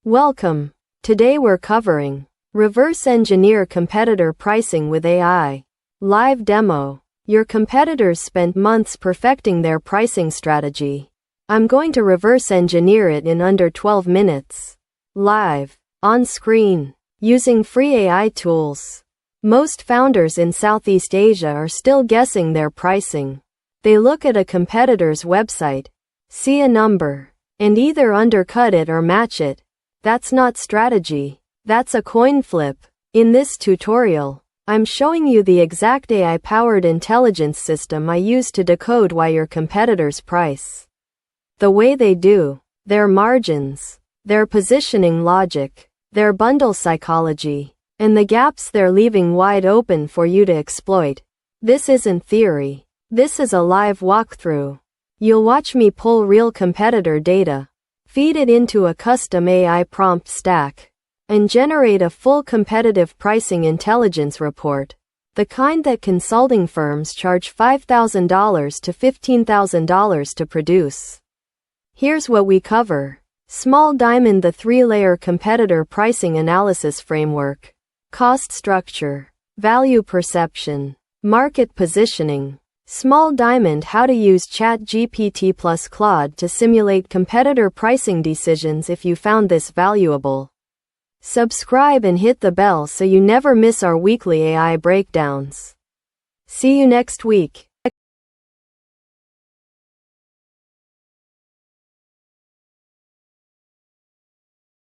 Welcome. Today we're covering reverse engineer competitor pricing with AI. Live demo. Your competitors spent months perfecting their pricing strategy. I'm going to reverse engineer it in under 12 minutes. Live. On screen. Using free AI tools. Most founders in Southeast Asia are still guessing their pricing. They look at a competitor's website, see a number, and either undercut it or match it. That's not strategy. That's a coin flip. In this tutorial, I'm showing you the exact AI-powered intelligence system I use to decode why your competitors price the way they do, their margins, their positioning logic, their bundle psychology, and the gaps they're leaving wide open for you to exploit. This isn't theory. This is a live walkthrough. You'll watch me pull real competitor data, feed it into a custom AI prompt stack, and generate a full competitive pricing intelligence report, the kind that consulting firms charge $5,000 to $15,000 to produce. Here's what we cover. Small Diamond: the 3-layer competitor pricing analysis framework. Cost structure, value perception, market positioning. Small Diamond: how to use ChatGPT plus Claude to simulate competitor pricing decisions. If you found this valuable, subscribe and hit the bell so you never miss our weekly AI breakdowns. See you next week.